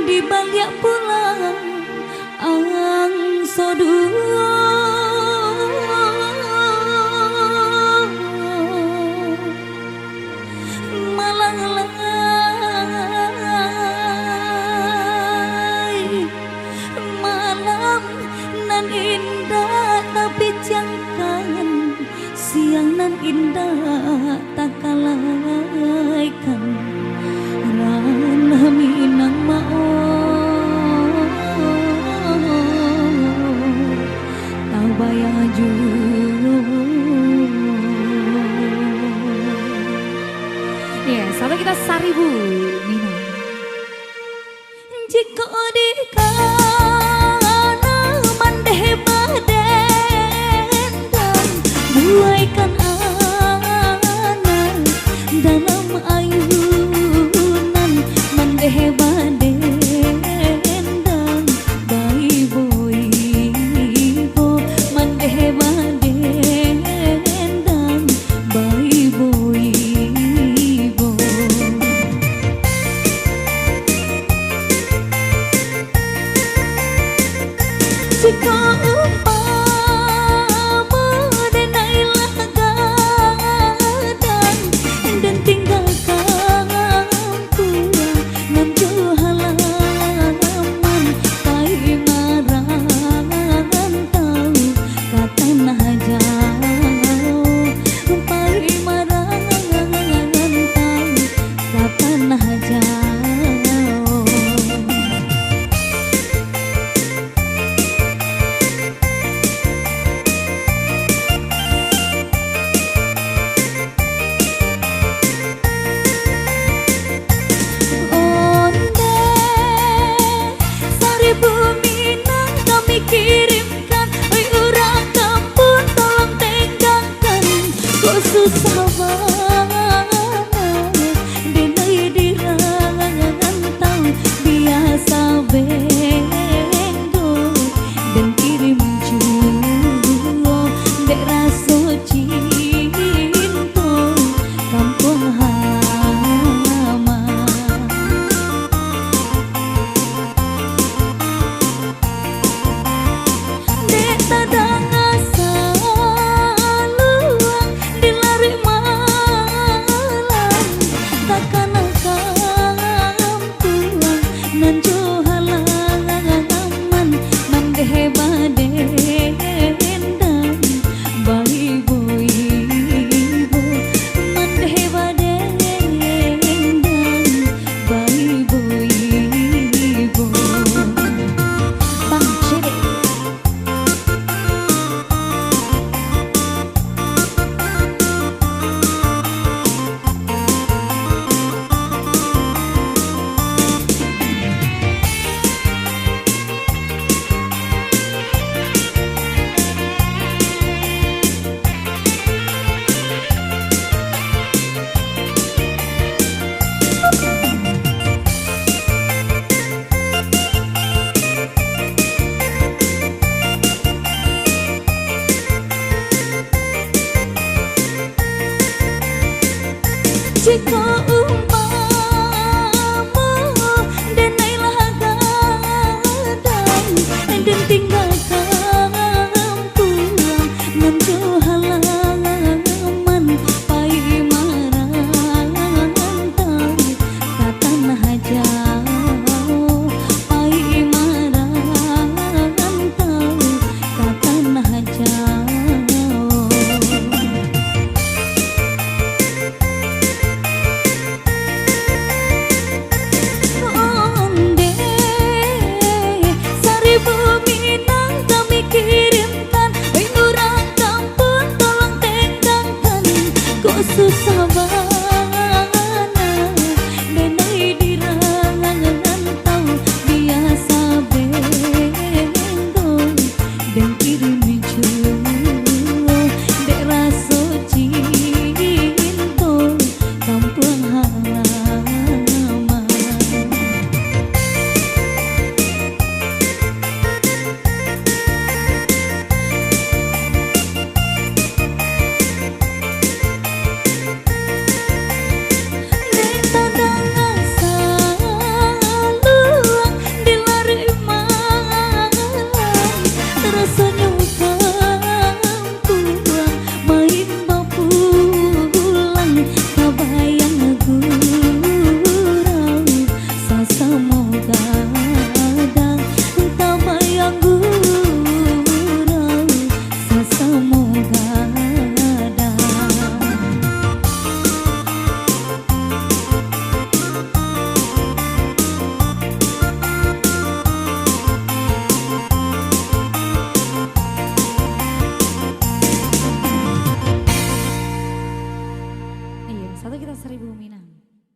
di balik pulang angso dua malang lay malam nan indah tapi jangkan siang nan indah tak kalaikan rana minang mau tau bayaju ya sampai kita Saribu minang jika dikana mandeh baden dan buaikan anak dalam ayunan mandeh baden dan bayi boy bo mandeh baden dan bayi boy bo jika umpama denailah gadang dan tinggalkan pulang nan jauh halaman pai marangan tahu kata nah jauh pai marangan tahu kata nah jauh